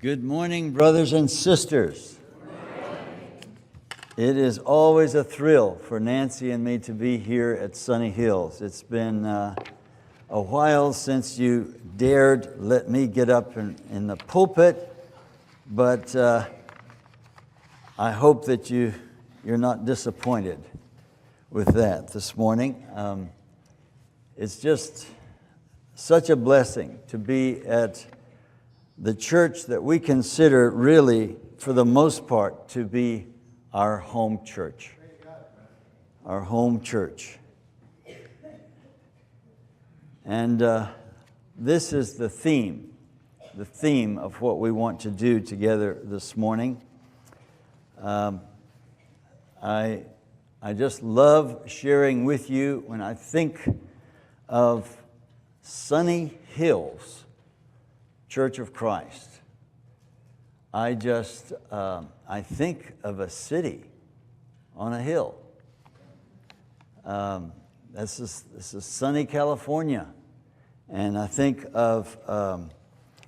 Good morning, brothers and sisters. It is always a thrill for Nancy and me to be here at Sunny Hills. It's been a while since you dared let me get up in the pulpit, but I hope that you're not disappointed with that this morning. It's just such a blessing to be at the church that we consider really, for the most part, to be our home church. Our home church. And this is the theme of what we want to do together this morning. I just love sharing with you when I think of Sunny Hills Church of Christ. I think of a city on a hill. This is sunny California, and I think of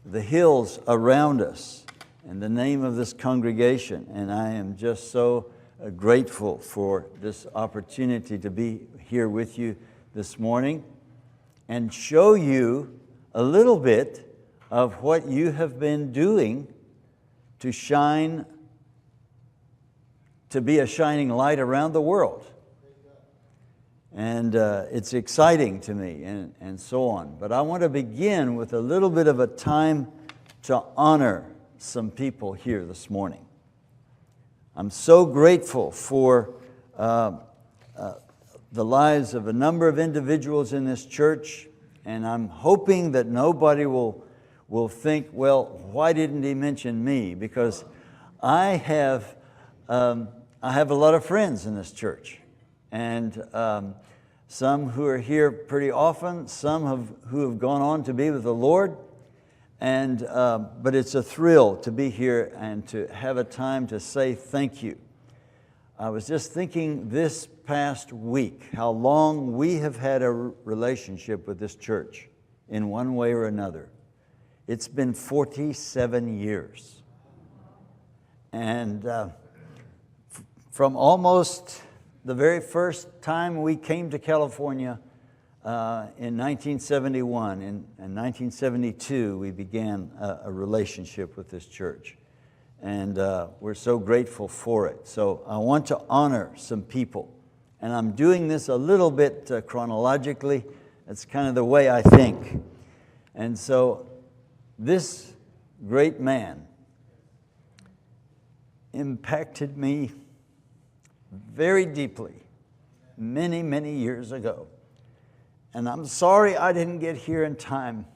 the hills around us and the name of this congregation, and I am just so grateful for this opportunity to be here with you this morning and show you a little bit of what you have been doing to shine, to be a shining light around the world. And it's exciting to me and so on. But I want to begin with a little bit of a time to honor some people here this morning. I'm so grateful for the lives of a number of individuals in this church, and I'm hoping that nobody will think, well, why didn't he mention me? Because I have a lot of friends in this church, and some who are here pretty often, some who have gone on to be with the Lord, and but it's a thrill to be here and to have a time to say thank you. I was just thinking this past week how long we have had a relationship with this church in one way or another. It's been 47 years. And from almost the very first time we came to California in 1971, in 1972, we began a relationship with this church. And we're so grateful for it. So I want to honor some people. And I'm doing this a little bit chronologically. That's kind of the way I think. And so this great man impacted me very deeply many, many years ago. And I'm sorry I didn't get here in time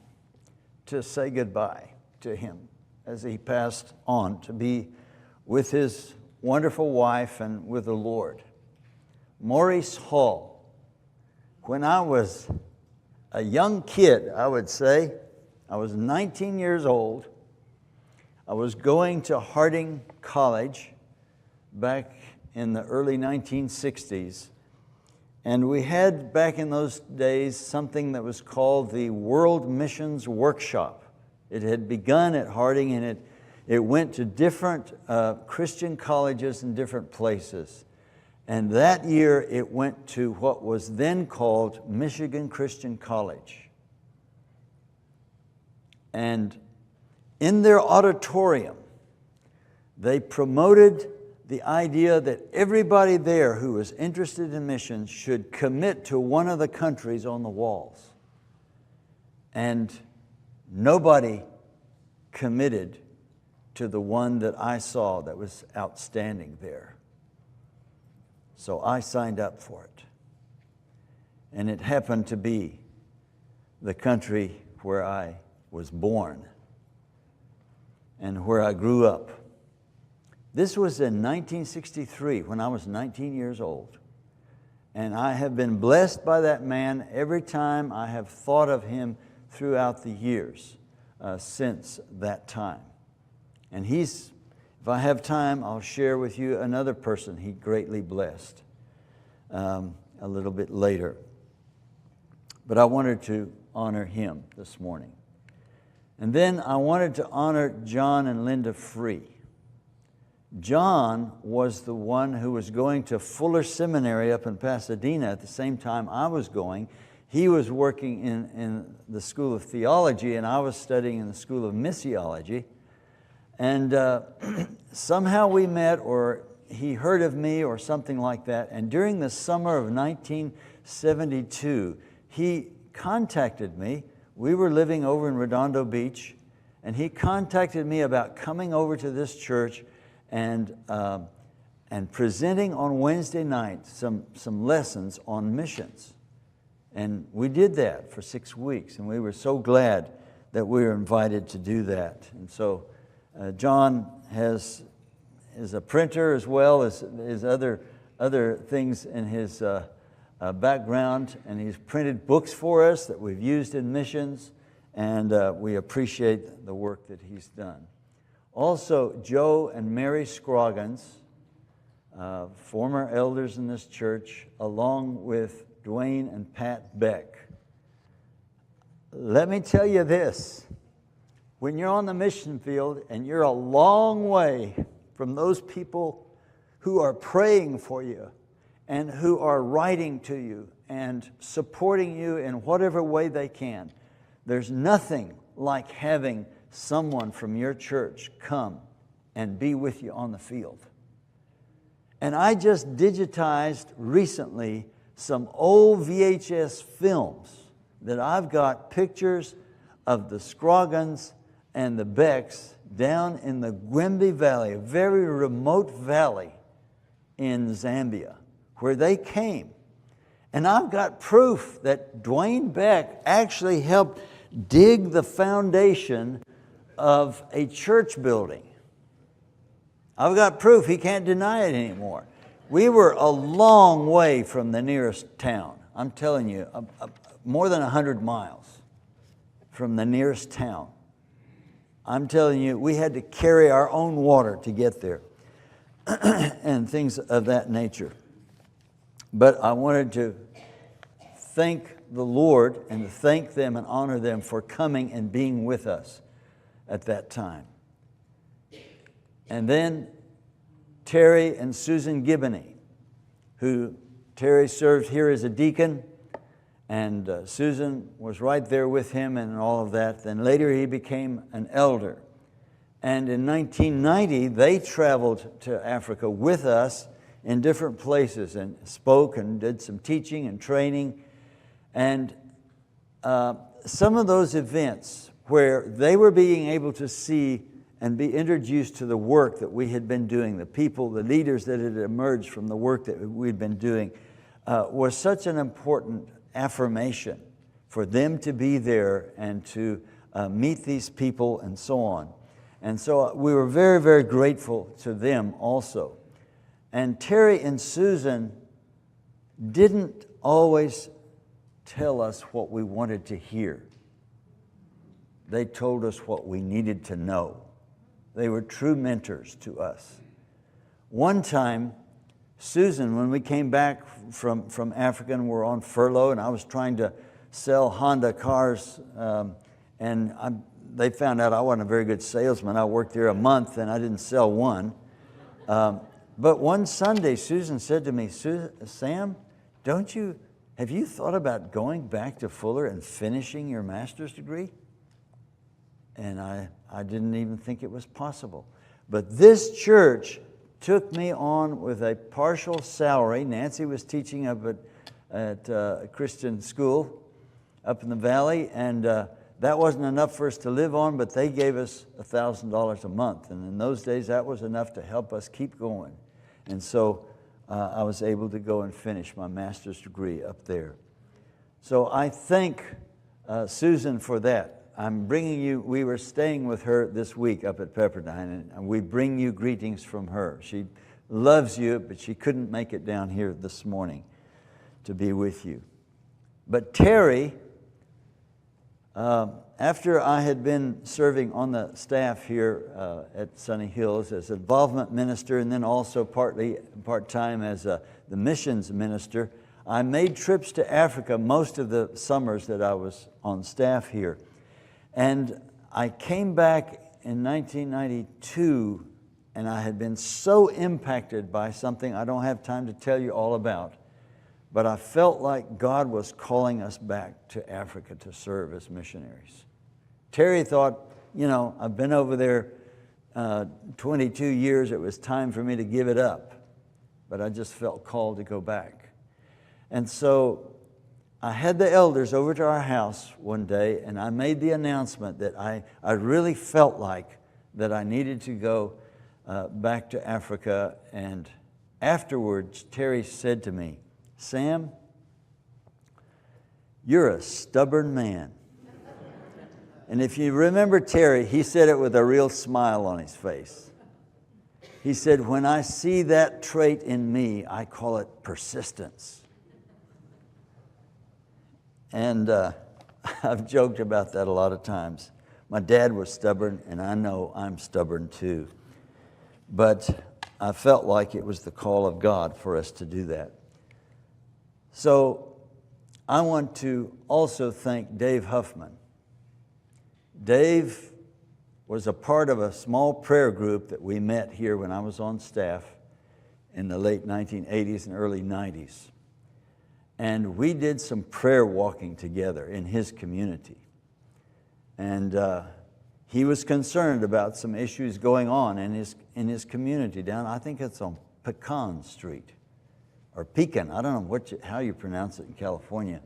to say goodbye to him as he passed on to be with his wonderful wife and with the Lord. Maurice Hall. When I was a young kid, I would say, I was 19 years old. I was going to Harding College back in the early 1960s. And we had back in those days something that was called the World Missions Workshop. It had begun at Harding, and it went to different Christian colleges in different places. And that year it went to what was then called Michigan Christian College. And in their auditorium, they promoted the idea that everybody there who was interested in missions should commit to one of the countries on the walls. And nobody committed to the one that I saw that was outstanding there. So I signed up for it. And it happened to be the country where I was born and where I grew up. This was in 1963 when I was 19 years old. And I have been blessed by that man every time I have thought of him throughout the years since that time. And if I have time, I'll share with you another person he greatly blessed a little bit later. But I wanted to honor him this morning. And then I wanted to honor John and Linda Free. John was the one who was going to Fuller Seminary up in Pasadena at the same time I was going. He was working in the School of Theology, and I was studying in the School of Missiology. And somehow we met, or he heard of me or something like that. And during the summer of 1972, he contacted me. We were living over in Redondo Beach, and he contacted me about coming over to this church and presenting on Wednesday night some lessons on missions. And we did that for 6 weeks, and we were so glad that we were invited to do that. And so John is a printer as well as other things in his background, and he's printed books for us that we've used in missions, and we appreciate the work that he's done. Also, Joe and Mary Scroggins, former elders in this church, along with Dwayne and Pat Beck. Let me tell you this, when you're on the mission field and you're a long way from those people who are praying for you and who are writing to you and supporting you in whatever way they can, there's nothing like having someone from your church come and be with you on the field. And I just digitized recently some old VHS films that I've got pictures of the Scroggins and the Becks down in the Gwembe Valley, a very remote valley in Zambia, where they came. And I've got proof that Dwayne Beck actually helped dig the foundation of a church building. I've got proof. He can't deny it anymore. We were a long way from the nearest town. I'm telling you, more than 100 miles from the nearest town. I'm telling you, we had to carry our own water to get there and things of that nature. But I wanted to thank the Lord and to thank them and honor them for coming and being with us at that time. And then Terry and Susan Giboney, who Terry served here as a deacon, and Susan was right there with him and all of that. Then later he became an elder. And in 1990, they traveled to Africa with us in different places and spoke and did some teaching and training. And some of those events where they were being able to see and be introduced to the work that we had been doing, the people, the leaders that had emerged from the work that we'd been doing, was such an important affirmation for them to be there and to meet these people and so on. And so we were very, very grateful to them also. And Terry and Susan didn't always tell us what we wanted to hear. They told us what we needed to know. They were true mentors to us. One time, Susan, when we came back from Africa and were on furlough, and I was trying to sell Honda cars, they found out I wasn't a very good salesman. I worked there a month and I didn't sell one. But one Sunday, Susan said to me, Sam, have you thought about going back to Fuller and finishing your master's degree? And I didn't even think it was possible. But this church took me on with a partial salary. Nancy was teaching up at a Christian school up in the valley, and that wasn't enough for us to live on, but they gave us $1,000 a month. And in those days, that was enough to help us keep going. And so I was able to go and finish my master's degree up there. So I thank Susan for that. We were staying with her this week up at Pepperdine, and we bring you greetings from her. She loves you, but she couldn't make it down here this morning to be with you. But Terry, after I had been serving on the staff here at Sunny Hills as an involvement minister, and then also part-time as the missions minister, I made trips to Africa most of the summers that I was on staff here. And I came back in 1992, and I had been so impacted by something I don't have time to tell you all about, but I felt like God was calling us back to Africa to serve as missionaries. Terry thought, I've been over there 22 years, it was time for me to give it up, but I just felt called to go back. And so I had the elders over to our house one day, and I made the announcement that I really felt like that I needed to go back to Africa. And afterwards, Terry said to me, "Sam, you're a stubborn man." And if you remember Terry, he said it with a real smile on his face. He said, "When I see that trait in me, I call it persistence." And I've joked about that a lot of times. My dad was stubborn, and I know I'm stubborn too. But I felt like it was the call of God for us to do that. So I want to also thank Dave Huffman. Dave was a part of a small prayer group that we met here when I was on staff in the late 1980s and early 90s. And we did some prayer walking together in his community. And he was concerned about some issues going on in his community down, I think it's on Pecan Street, or Pecan, I don't know how you pronounce it in California.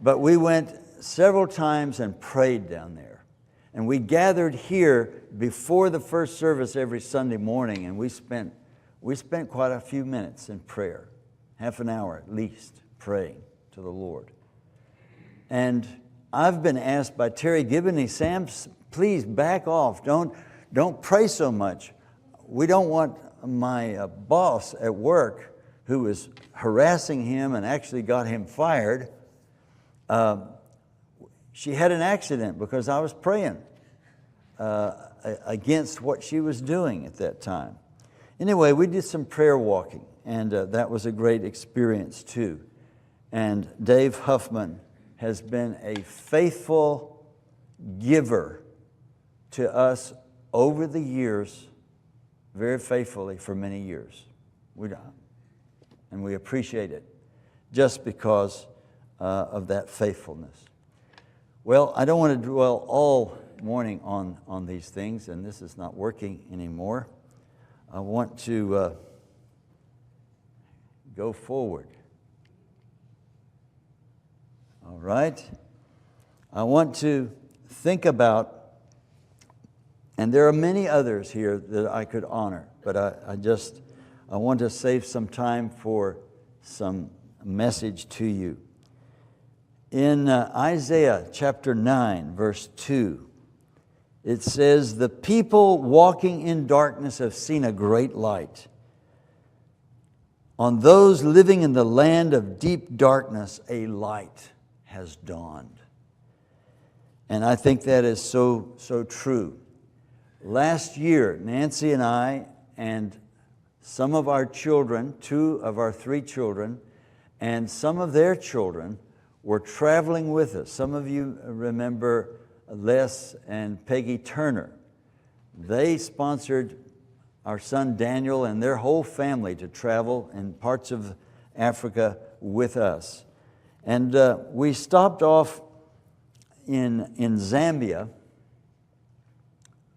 But we went several times and prayed down there. And we gathered here before the first service every Sunday morning, and we spent quite a few minutes in prayer, half an hour at least, praying to the Lord. And I've been asked by Terry Gibney, "Sam, please back off. Don't pray so much. We don't want my boss at work, who was harassing him and actually got him fired. She had an accident because I was praying against what she was doing at that time." Anyway, we did some prayer walking, and that was a great experience too. And Dave Huffman has been a faithful giver to us over the years, very faithfully for many years. And we appreciate it just because of that faithfulness. Well, I don't want to dwell all morning on these things, and this is not working anymore. I want to go forward. All right. I want to think about, and there are many others here that I could honor, but I want to save some time for some message to you. In Isaiah chapter 9, verse 2, it says, "The people walking in darkness have seen a great light. On those living in the land of deep darkness, a light has dawned." And I think that is so true. Last year, Nancy and I and some of our children, 2 of our 3 children, and some of their children were traveling with us. Some of you remember Les and Peggy Turner. They sponsored our son Daniel and their whole family to travel in parts of Africa with us. And we stopped off in Zambia.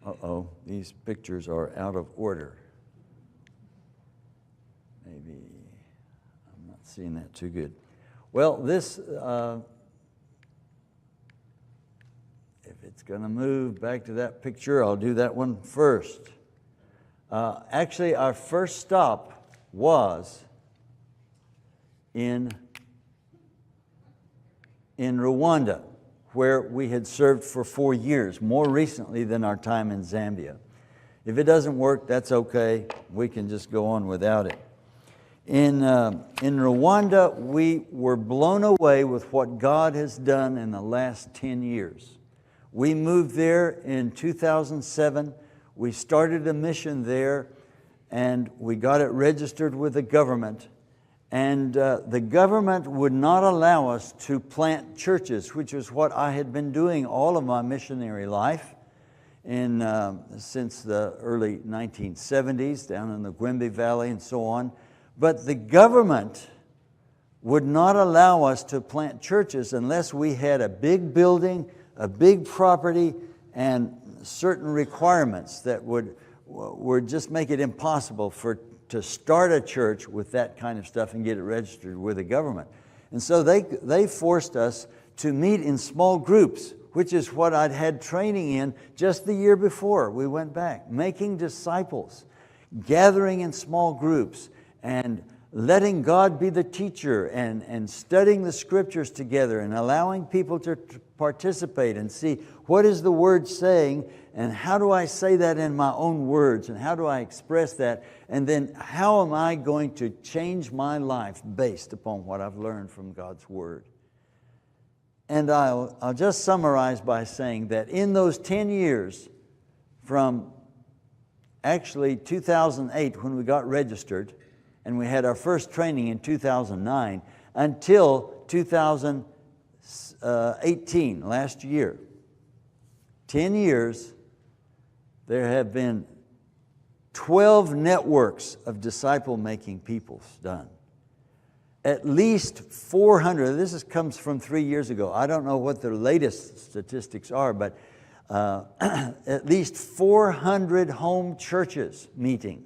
Uh-oh, these pictures are out of order. Maybe I'm not seeing that too good. Well, this, if it's going to move back to that picture, I'll do that one first. Actually, our first stop was in Rwanda, where we had served for 4 years, more recently than our time in Zambia. If it doesn't work, that's okay. We can just go on without it. In Rwanda, we were blown away with what God has done in the last 10 years. We moved there in 2007. We started a mission there, and we got it registered with the government. And the government would not allow us to plant churches, which is what I had been doing all of my missionary life since the early 1970s down in the Gwembe Valley and so on. But the government would not allow us to plant churches unless we had a big building, a big property, and certain requirements that would just make it impossible to start a church with that kind of stuff and get it registered with the government. And so they forced us to meet in small groups, which is what I'd had training in just the year before we went back, making disciples, gathering in small groups, and letting God be the teacher, and studying the Scriptures together, and allowing people to participate and see what is the Word saying, and how do I say that in my own words, and how do I express that, and then how am I going to change my life based upon what I've learned from God's Word. And I'll just summarize by saying that in those 10 years, from actually 2008 when we got registered, and we had our first training in 2009, until 2018, last year, 10 years, there have been 12 networks of disciple-making peoples done. At least 400, comes from 3 years ago. I don't know what the latest statistics are, but at least 400 home churches meeting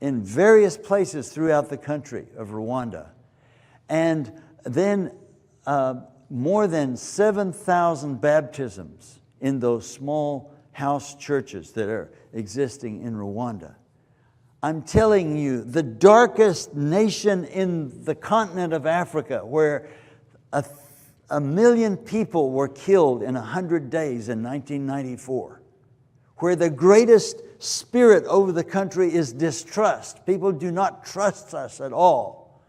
in various places throughout the country of Rwanda. And then more than 7,000 baptisms in those small house churches that are existing in Rwanda. I'm telling you, the darkest nation in the continent of Africa, where a million people were killed in 100 days in 1994, where the greatest spirit over the country is distrust. People do not trust us at all.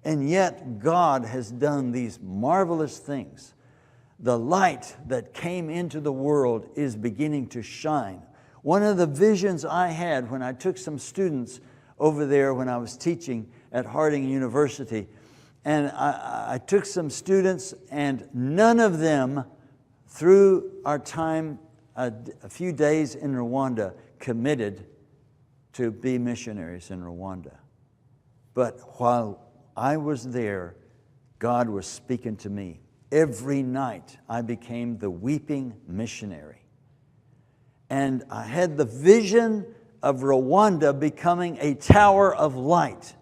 And yet God has done these marvelous things. The light that came into the world is beginning to shine. One of the visions I had when I took some students over there when I was teaching at Harding University, and I took some students, and none of them, through our time, a few days in Rwanda, committed to be missionaries in Rwanda. But while I was there, God was speaking to me. Every night I became the weeping missionary. And I had the vision of Rwanda becoming a tower of light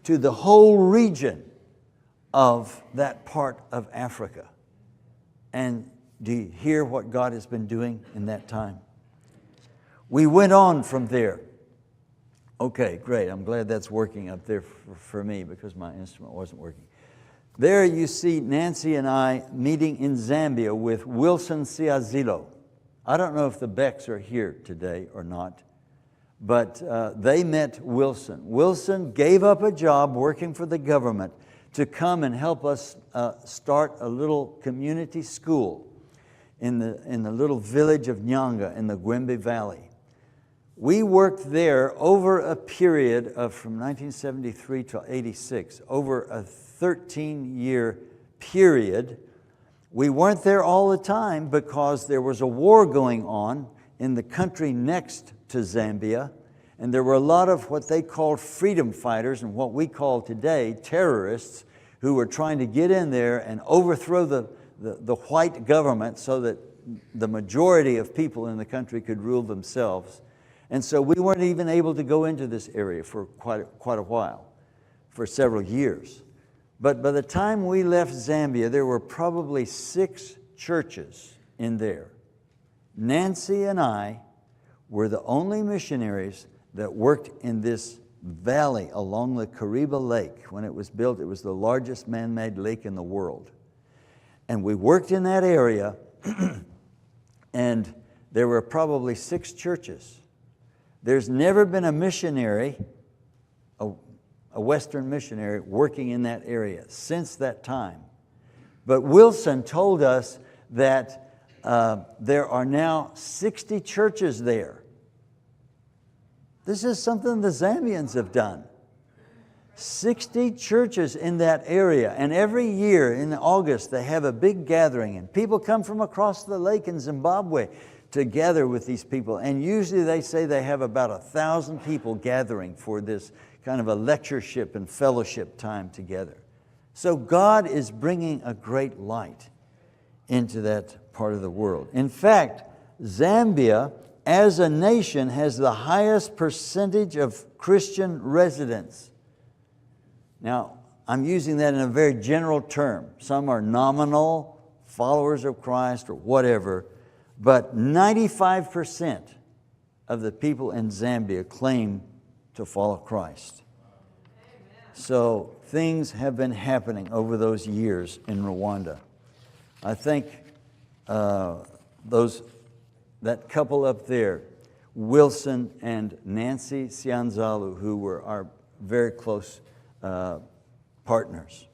to the whole region of that part of Africa. And do you hear what God has been doing in that time? We went on from there. Okay, great. I'm glad that's working up there for me, because my instrument wasn't working. There you see Nancy and I meeting in Zambia with Wilson Siazilo. I don't know if the Becks are here today or not, but they met Wilson. Wilson gave up a job working for the government to come and help us start a little community school in the little village of Nyanga in the Gwembe Valley. We worked there over a period of from 1973 to 86, over a 13-year period. We weren't there all the time because there was a war going on in the country next to Zambia, and there were a lot of what they called freedom fighters and what we call today terrorists who were trying to get in there and overthrow the white government so that the majority of people in the country could rule themselves. And so we weren't even able to go into this area for quite a while, for several years. But by the time we left Zambia, there were probably 6 churches in there. Nancy and I were the only missionaries that worked in this valley along the Kariba Lake. When it was built, it was the largest man-made lake in the world. And we worked in that area, and there were probably 6 churches. There's never been a missionary, a Western missionary, working in that area since that time. But Wilson told us that there are now 60 churches there. This is something the Zambians have done. 60 churches in that area, and every year in August they have a big gathering, and people come from across the lake in Zimbabwe to gather with these people, and usually they say they have about 1,000 people gathering for this kind of a lectureship and fellowship time together. So God is bringing a great light into that part of the world. In fact, Zambia as a nation has the highest percentage of Christian residents. Now, I'm using that in a very general term. Some are nominal followers of Christ or whatever, but 95% of the people in Zambia claim to follow Christ. So things have been happening over those years in Rwanda. I think that couple up there, Wilson and Nancy Sianzalu, who were our very close partners.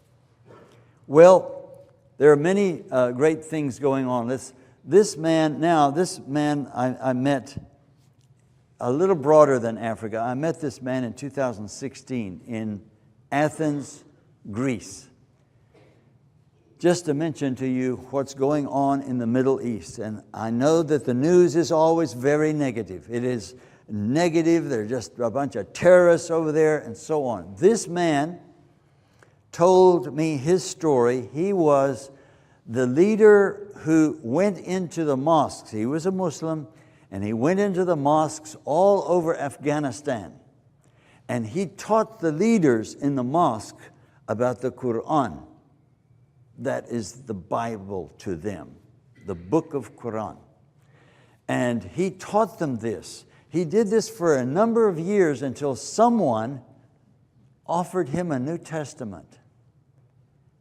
Well, there are many great things going on. This man I met a little broader than Africa. I met this man in 2016 in Athens, Greece. Just to mention to you what's going on in the Middle East. And I know that the news is always very negative. It is negative. There are just a bunch of terrorists over there and so on. This man told me his story. He was the leader who went into the mosques. He was a Muslim, and he went into the mosques all over Afghanistan. And he taught the leaders in the mosque about the Quran. That is the Bible to them, the book of Quran. And he taught them this. He did this for a number of years until someone offered him a New Testament.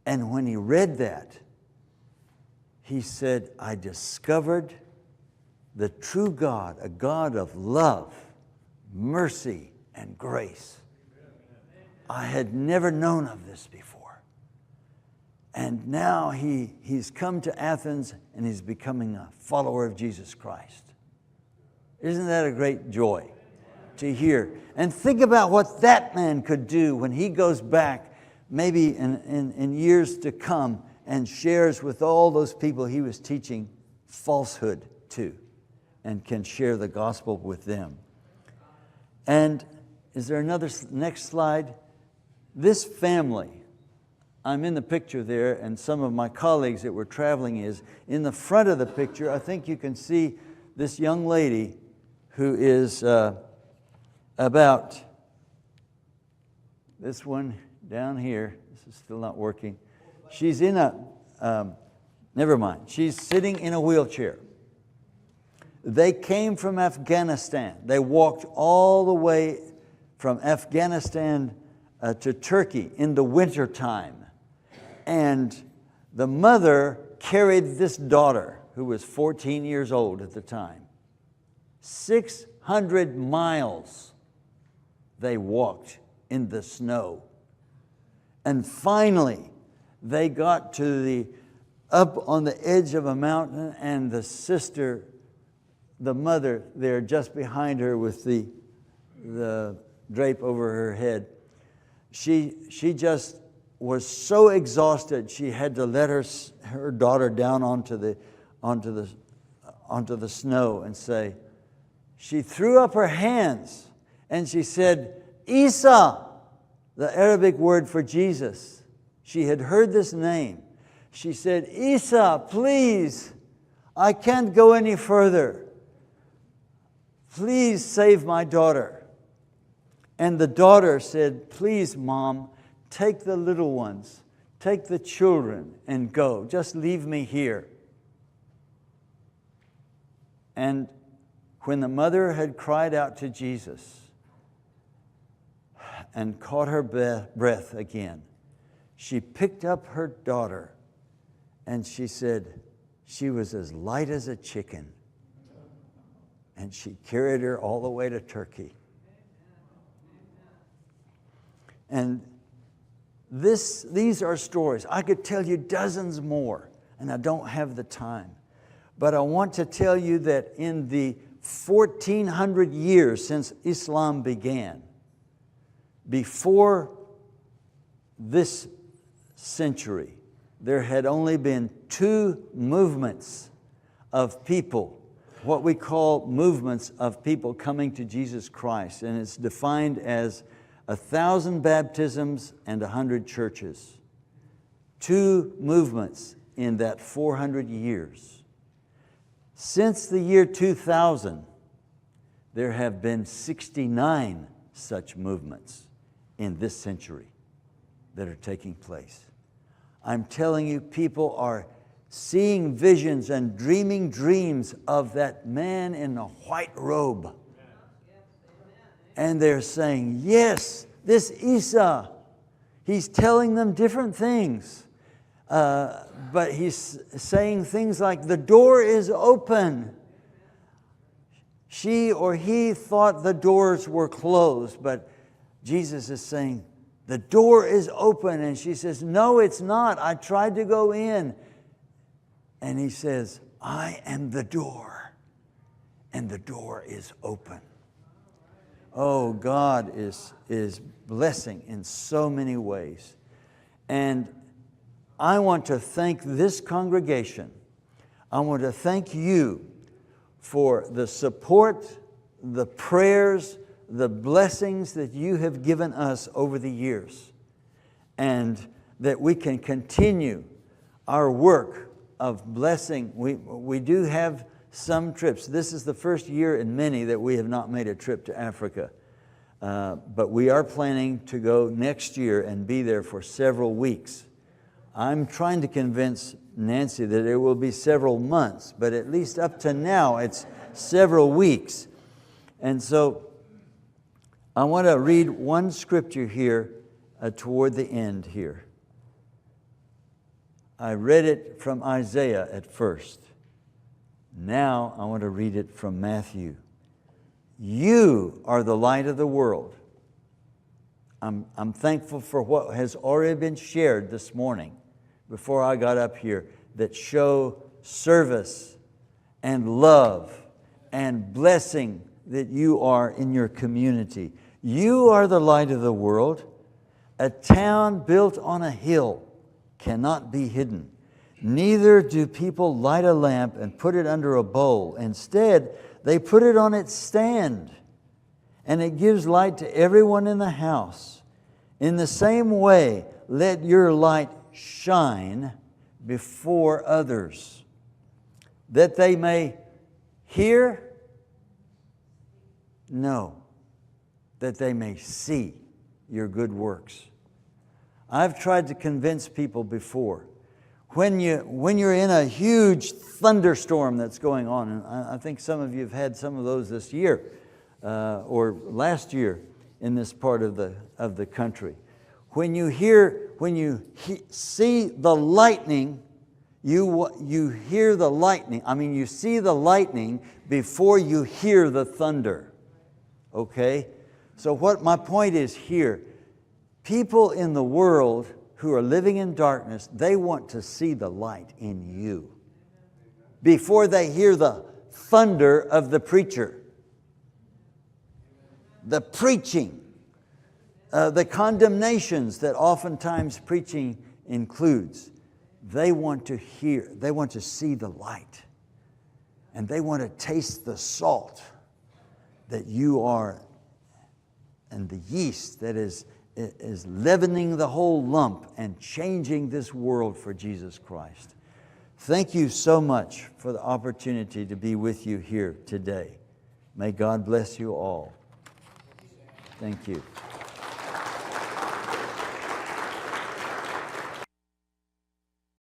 And when he read that, he said, I discovered the true God, a God of love, mercy, and grace. I had never known of this before. And now he's come to Athens and he's becoming a follower of Jesus Christ. Isn't that a great joy to hear? And think about what that man could do when he goes back, maybe in years to come, and shares with all those people he was teaching falsehood to, and can share the gospel with them. And is there another, next slide? This family, I'm in the picture there, and some of my colleagues that were traveling is in the front of the picture. I think you can see this young lady who is about, this one down here. This is still not working. She's in never mind. She's sitting in a wheelchair. They came from Afghanistan. They walked all the way from Afghanistan to Turkey in the winter time. And the mother carried this daughter, who was 14 years old at the time. 600 miles they walked in the snow. And finally, they got to up on the edge of a mountain, and the sister, the mother there just behind her with the drape over her head, she just was so exhausted she had to let her daughter down onto the snow and say, she threw up her hands and she said, Isa, the Arabic word for Jesus. She had heard this name. She said, Isa, please, I can't go any further. Please save my daughter. And the daughter said, please, Mom, take the little ones, take the children and go. Just leave me here. And when the mother had cried out to Jesus and caught her breath again, she picked up her daughter and she said she was as light as a chicken. And she carried her all the way to Turkey. And these are stories. I could tell you dozens more, and I don't have the time. But I want to tell you that in the 1,400 years since Islam began, before this century, there had only been 2 movements of people, what we call movements of people coming to Jesus Christ. And it's defined as 1,000 baptisms and 100 churches. 2 movements in that 400 years. Since the year 2000, there have been 69 such movements in this century that are taking place. I'm telling you, people are seeing visions and dreaming dreams of that man in a white robe. And they're saying, yes, this Isa, he's telling them different things. But he's saying things like, the door is open. She or he thought the doors were closed, but Jesus is saying, the door is open. And she says, no, it's not. I tried to go in. And he says, I am the door, and the door is open. Oh, God is blessing in so many ways. And I want to thank this congregation. I want to thank you for the support, the prayers, the blessings that you have given us over the years, and that we can continue our work of blessing. We do have some trips. This is the first year in many that we have not made a trip to Africa. But we are planning to go next year and be there for several weeks. I'm trying to convince Nancy that it will be several months, but at least up to now it's several weeks. And so I want to read one scripture here toward the end here. I read it from Isaiah at first. Now I want to read it from Matthew. You are the light of the world. I'm thankful for what has already been shared this morning before I got up here that show service and love and blessing that you are in your community. You are the light of the world. A town built on a hill cannot be hidden. Neither do people light a lamp and put it under a bowl. Instead, they put it on its stand, and it gives light to everyone in the house. In the same way, let your light shine before others, that they may hear? No, that they may see your good works. I've tried to convince people before. When you're in a huge thunderstorm that's going on, and I think some of you have had some of those this year or last year in this part of the country. When you see the lightning, you hear the lightning. I mean, you see the lightning before you hear the thunder. Okay? So what my point is here, people in the world who are living in darkness, they want to see the light in you before they hear the thunder of the preacher, the preaching, the condemnations that oftentimes preaching includes. They want to hear, they want to see the light, and they want to taste the salt that you are, and the yeast that is leavening the whole lump and changing this world for Jesus Christ. Thank you so much for the opportunity to be with you here today. May God bless you all. Thank you.